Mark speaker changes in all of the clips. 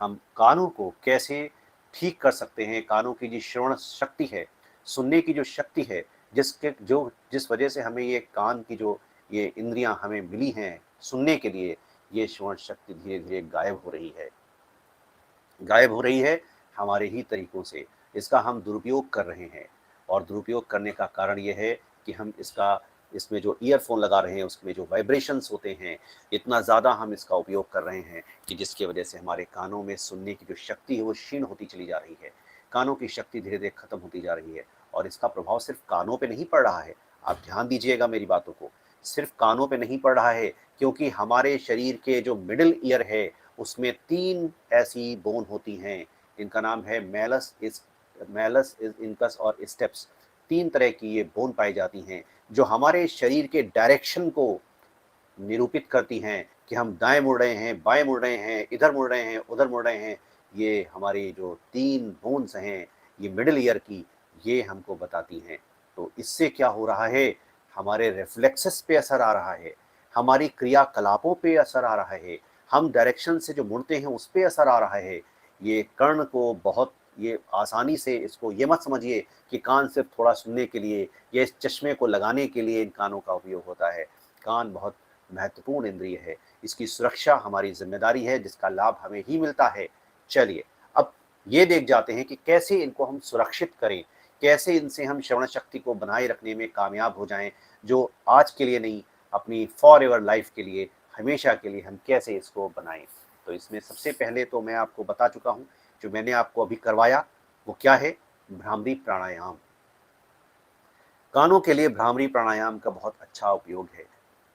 Speaker 1: हम कानों को कैसे ठीक कर सकते हैं, कानों की जो श्रवण शक्ति है, सुनने की जो शक्ति है, जिस वजह से हमें ये कान की जो ये इंद्रियां हमें मिली हैं सुनने के लिए, ये श्रवण शक्ति धीरे धीरे गायब हो रही है हमारे ही तरीकों से। इसका हम दुरुपयोग कर रहे हैं, और दुरुपयोग करने का कारण ये है कि हम इसमें जो ईयरफोन लगा रहे हैं उसमें जो वाइब्रेशंस होते हैं, इतना ज़्यादा हम इसका उपयोग कर रहे हैं कि जिसकी वजह से हमारे कानों में सुनने की जो शक्ति है वो क्षीण होती चली जा रही है। कानों की शक्ति धीरे धीरे खत्म होती जा रही है, और इसका प्रभाव सिर्फ कानों पे नहीं पड़ रहा है। आप ध्यान दीजिएगा मेरी बातों को, सिर्फ कानों पे नहीं पड़ रहा है, क्योंकि हमारे शरीर के जो मिडिल ईयर है उसमें 3 ऐसी बोन होती हैं, इनका नाम है मैलस इंकस और स्टेप्स। 3 तरह की ये बोन पाई जाती हैं जो हमारे शरीर के डायरेक्शन को निरूपित करती हैं कि हम दाएं मुड़ रहे हैं, बाएं मुड़ रहे हैं, इधर मुड़ रहे हैं, उधर मुड़ रहे हैं। ये हमारी जो 3 बोन्स हैं ये मिडिल ईयर की, ये हमको बताती हैं। तो इससे क्या हो रहा है, हमारे रिफ्लेक्सेस पे असर आ रहा है, हमारी क्रियाकलापों पे असर आ रहा है, हम डायरेक्शन से जो मुड़ते हैं उस पे असर आ रहा है। ये कर्ण को बहुत ये आसानी से, इसको ये मत समझिए कि कान सिर्फ थोड़ा सुनने के लिए या इस चश्मे को लगाने के लिए इन कानों का उपयोग होता है। कान बहुत महत्वपूर्ण इंद्रिय है, इसकी सुरक्षा हमारी जिम्मेदारी है, जिसका लाभ हमें ही मिलता है। चलिए अब ये देख जाते हैं कि कैसे इनको हम सुरक्षित करें, कैसे इनसे हम श्रवण शक्ति को बनाए रखने में कामयाब हो जाएं, जो आज के लिए नहीं, अपनी फॉर एवर लाइफ के लिए, हमेशा के लिए हम कैसे इसको बनाएं। तो इसमें सबसे पहले तो मैं आपको बता चुका हूं, जो मैंने आपको अभी करवाया वो क्या है, भ्रामरी प्राणायाम। कानों के लिए भ्रामरी प्राणायाम का बहुत अच्छा उपयोग है।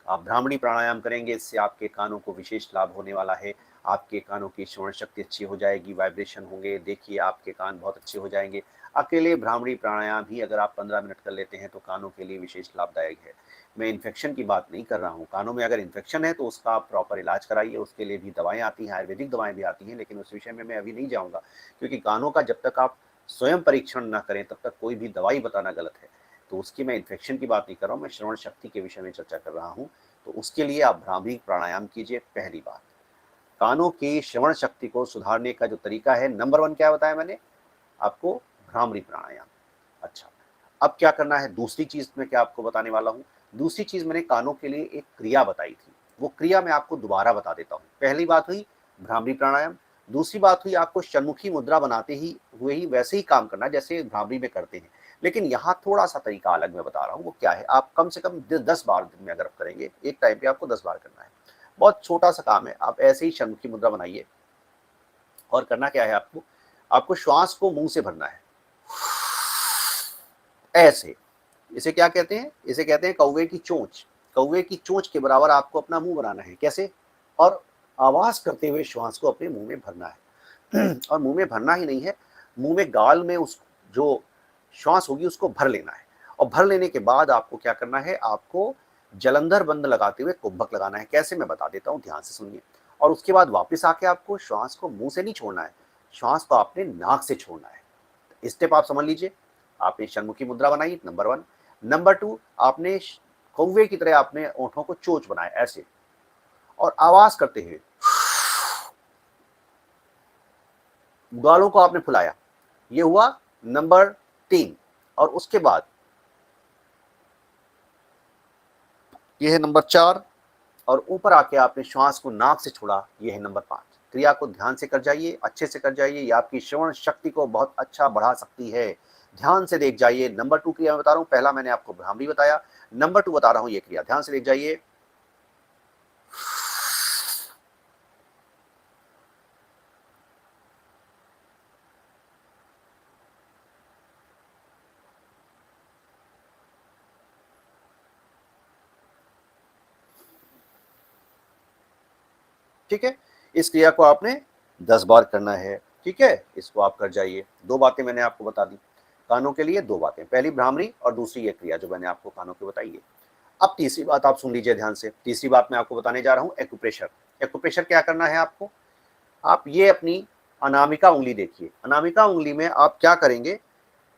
Speaker 1: आप भ्रामरी प्राणायाम करेंगे, इससे आपके कानों को विशेष लाभ होने वाला है। आपके कानों की श्रवण शक्ति अच्छी हो जाएगी, वाइब्रेशन होंगे, देखिए आपके कान बहुत अच्छे हो जाएंगे। अकेले भ्रामरी प्राणायाम ही अगर आप 15 मिनट कर लेते हैं तो कानों के लिए विशेष लाभदायक है। मैं इन्फेक्शन की बात नहीं कर रहा हूँ, कानों में अगर इन्फेक्शन है तो उसका आप प्रॉपर इलाज कराइए, उसके लिए भी दवाएं आती हैं, आयुर्वेदिक दवाएं भी आती हैं, लेकिन उस विषय में मैं अभी नहीं जाऊँगा, क्योंकि कानों का जब तक आप स्वयं परीक्षण ना करें तब तक कोई भी दवाई बताना गलत है। तो उसकी मैं इन्फेक्शन की बात नहीं कर रहा हूँ, मैं श्रवण शक्ति के विषय में चर्चा कर रहा हूँ। तो उसके लिए आप भ्रामरी प्राणायाम कीजिए। पहली बात, कानों की श्रवण शक्ति को सुधारने का जो तरीका है, नंबर 1 क्या बताया मैंने आपको, भ्रामरी प्राणायाम। अच्छा, अब क्या करना है, दूसरी चीज मैं क्या आपको बताने वाला हूँ। दूसरी चीज मैंने कानों के लिए एक क्रिया बताई थी, वो क्रिया मैं आपको दोबारा बता देता हूँ। पहली बात हुई भ्रामरी प्राणायाम, दूसरी बात हुई आपको षण्मुखी मुद्रा बनाते ही हुए ही वैसे ही काम करना जैसे भ्रामरी में करते हैं, लेकिन यहाँ थोड़ा सा तरीका अलग मैं बता रहा हूँ। वो क्या है, आप कम से कम 10 बार दिन में अगर आप करेंगे, एक टाइम पे आपको 10 बार करना है, बहुत छोटा सा काम है। आप ऐसे ही षण्मुखी मुद्रा बनाइए, और करना क्या है आपको, आपको श्वास को मुंह से भरना है ऐसे। इसे क्या कहते हैं, इसे कहते हैं कौवे की चोंच। कौवे की चोंच के बराबर आपको अपना मुंह बनाना है, कैसे, और आवाज करते हुए श्वास को अपने मुंह में भरना है और मुंह में भरना ही नहीं है, मुंह में गाल में उस जो श्वास होगी उसको भर लेना है। और भर लेने के बाद आपको क्या करना है, आपको जलंधर बंद लगाते हुए कुंभक लगाना है। कैसे, मैं बता देता हूँ, ध्यान से सुनिए। और उसके बाद वापस आके आपको श्वास को मुंह से नहीं छोड़ना है, श्वास को आपने नाक से छोड़ना है। स्टेप आप समझ लीजिए। आपने षण्मुखी मुद्रा बनाई, नंबर 1। नंबर 2, आपने कौवे की तरह आपने ओंठों को चोंच बनाए ऐसे, और आवाज करते हुए गालों को आपने फुलाया। ये हुआ नंबर 3। और उसके बाद ये है नंबर 4, और ऊपर आके आपने श्वास को नाक से छोड़ा, ये है नंबर 5। क्रिया को ध्यान से कर जाइए, अच्छे से कर जाइए, ये आपकी श्रवण शक्ति को बहुत अच्छा बढ़ा सकती है। ध्यान से देख जाइए। नंबर 2 क्रिया मैं बता रहा हूँ, पहला मैंने आपको भ्रामरी बताया, नंबर 2 बता रहा हूँ ये क्रिया, ध्यान से देख जाइए। ठीक है, इस क्रिया को आपने 10 बार करना है। ठीक है, इसको आप कर जाइए। 2 बातें मैंने आपको बता दी कानों के लिए, 2 बातें, पहली भ्रामरी और दूसरी ये क्रिया जो मैंने आपको कानों की बताई है। अब तीसरी बात आप सुन लीजिए ध्यान से। तीसरी बात मैं आपको बताने जा रहा हूँ, एक्यूप्रेशर। एक्यूप्रेशर क्या करना है आपको, आप ये अपनी अनामिका उंगली देखिए। अनामिका उंगली में आप क्या करेंगे,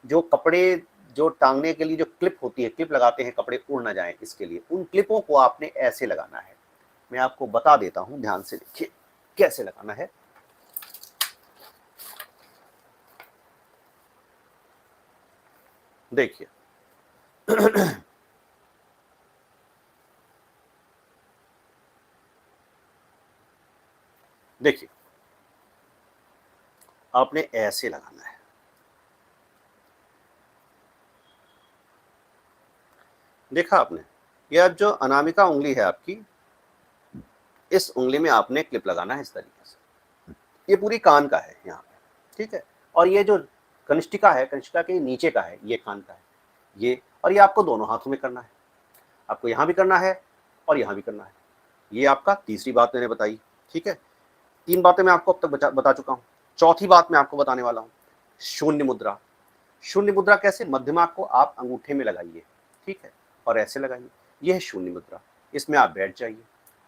Speaker 1: जो कपड़े जो टांगने के लिए जो क्लिप होती है, क्लिप लगाते हैं कपड़े उड़ ना जाए इसके लिए, उन क्लिपों को आपने ऐसे लगाना है। मैं आपको बता देता हूं, ध्यान से देखिए कैसे लगाना है। देखिए देखिए, आपने ऐसे लगाना है। देखा आपने? ये अब जो अनामिका उंगली है आपकी, इस उंगली में आपने क्लिप लगाना है इस तरीके से। ये पूरी कान का है यहाँ पे, ठीक है? और ये जो कनिष्ठिका है, कनिष्ठिका के नीचे का है, ये कान का है। ये और ये आपको दोनों हाथों में करना है। आपको यहाँ भी करना है और यहाँ भी करना है। ये आपका तीसरी बात मैंने बताई, ठीक है? 3 बातें मैं आपको अब तक बता चुका हूँ। चौथी बात मैं आपको बताने वाला हूँ, शून्य मुद्रा। शून्य मुद्रा कैसे? मध्यमा को आप अंगूठे में लगाइए, ठीक है? और ऐसे लगाइए। ये है शून्य मुद्रा। इसमें आप बैठ जाइए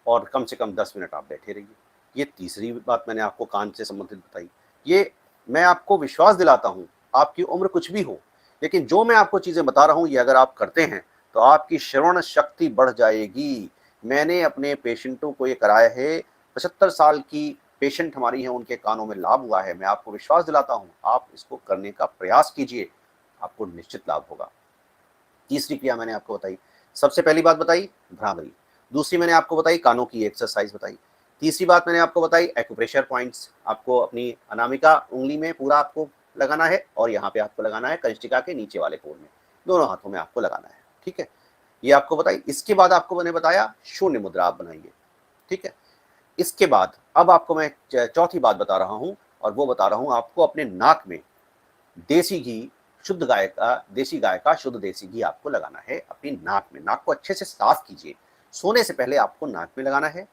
Speaker 1: और कम से कम 10 मिनट आप बैठे रहिए। ये तीसरी बात मैंने आपको कान से संबंधित बताई। ये मैं आपको विश्वास दिलाता हूँ, आपकी उम्र कुछ भी हो, लेकिन जो मैं आपको चीज़ें बता रहा हूँ, ये अगर आप करते हैं, तो आपकी श्रवण शक्ति बढ़ जाएगी। मैंने अपने पेशेंटों को ये कराया है, 75 साल की पेशेंट हमारी हैं, उनके कानों में लाभ हुआ है। मैं आपको विश्वास दिलाता हूँ, आप इसको करने का प्रयास कीजिए, आपको निश्चित लाभ होगा। तीसरी क्रिया मैंने आपको बताई। सबसे पहली बात बताई भ्रामरी, दूसरी मैंने आपको बताई कानों की एक्सरसाइज बताई, तीसरी बात मैंने आपको बताई एक्यूप्रेशर पॉइंट्स। आपको अपनी अनामिका उंगली में पूरा आपको लगाना है और यहाँ पे आपको लगाना है कनिष्ठिका के नीचे वाले कोण में, दोनों हाथों में आपको लगाना है, ठीक है? ये आपको बताई। इसके बाद आपको मैंने बताया शून्य मुद्रा आप बनाइए, ठीक है? इसके बाद अब आपको मैं चौथी बात बता रहा हूँ, और वो बता रहा हूँ आपको अपने नाक में देसी घी, शुद्ध गाय का, देसी गाय का शुद्ध देसी घी आपको लगाना है अपनी नाक में। नाक को अच्छे से साफ कीजिए। सोने से पहले आपको नाक में लगाना है।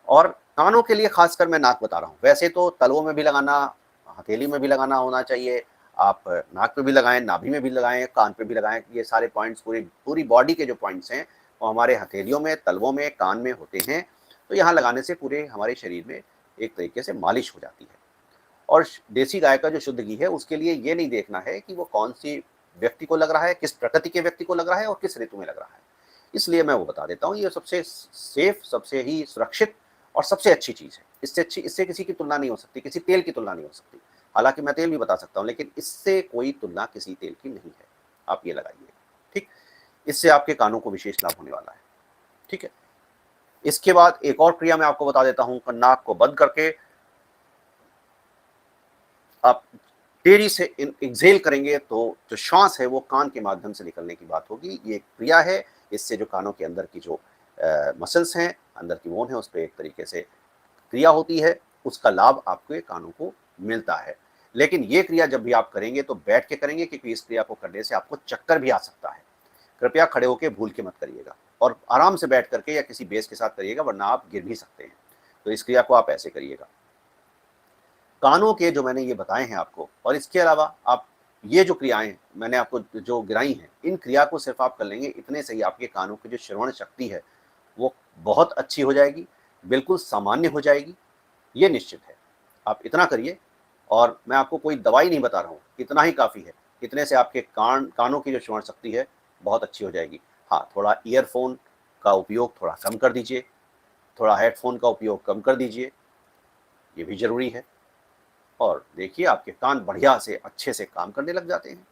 Speaker 1: और कानों के लिए खासकर मैं नाक बता रहा हूँ, वैसे तो तलवों में भी लगाना, हथेली में भी लगाना होना चाहिए, आप नाक पे भी लगाएं, नाभि में भी लगाएं, कान पे भी लगाएं। ये सारे पॉइंट्स पूरी पूरी बॉडी के जो पॉइंट्स हैं वो हमारे हथेलियों में, तलवों में, कान में होते हैं। तो यहाँ लगाने से पूरे हमारे शरीर में एक तरीके से मालिश हो जाती है। और देसी गाय का जो शुद्ध घी है, उसके लिए ये नहीं देखना है कि वो कौन सी व्यक्ति को लग रहा है, किस प्रकृति के व्यक्ति को लग रहा है और किस ऋतु में लग रहा है। इसलिए मैं वो बता देता हूँ, ये सबसे सेफ, सबसे ही सुरक्षित और सबसे अच्छी चीज़ है। इससे अच्छी, इससे किसी की तुलना नहीं हो सकती, किसी तेल की तुलना नहीं हो सकती। हालांकि मैं तेल भी बता सकता हूँ, लेकिन इससे कोई तुलना किसी तेल की नहीं है। आप ये लगाइए, ठीक? इससे आपके कानों को विशेष लाभ होने वाला है, ठीक है? इसके बाद एक और क्रिया मैं आपको बता देता हूँ। नाक को बंद करके आप तेजी से एक्सेल करेंगे, तो जो श्वास है वो कान के माध्यम से निकलने की बात होगी। ये एक क्रिया है। इससे जो कानों के अंदर की जो मसल्स हैं, अंदर की बोन है, उस पर एक तरीके से क्रिया होती है। उसका लाभ आपके कानों को मिलता है। लेकिन ये क्रिया जब भी आप करेंगे तो बैठ के करेंगे, क्योंकि इस क्रिया को करने से आपको चक्कर भी आ सकता है। कृपया खड़े होकर भूल के मत करिएगा, और आराम से बैठ करके या किसी बेस के साथ करिएगा, वरना आप गिर भी सकते हैं। तो इस क्रिया को आप ऐसे करिएगा। कानों के जो मैंने ये बताए हैं आपको, और इसके अलावा आप ये जो क्रियाएं मैंने आपको जो गिराई हैं, इन क्रिया को सिर्फ आप कर लेंगे, इतने से ही आपके कानों की जो श्रवण शक्ति है वो बहुत अच्छी हो जाएगी, बिल्कुल सामान्य हो जाएगी। ये निश्चित है। आप इतना करिए, और मैं आपको कोई दवाई नहीं बता रहा हूँ, इतना ही काफ़ी है। इतने से आपके कानों की जो श्रवण शक्ति है बहुत अच्छी हो जाएगी। हाँ, थोड़ा ईयरफोन का उपयोग थोड़ा कम कर दीजिए, थोड़ा हेडफोन का उपयोग कम कर दीजिए, ये भी ज़रूरी है। और देखिए आपके कान बढ़िया से अच्छे से काम करने लग जाते हैं।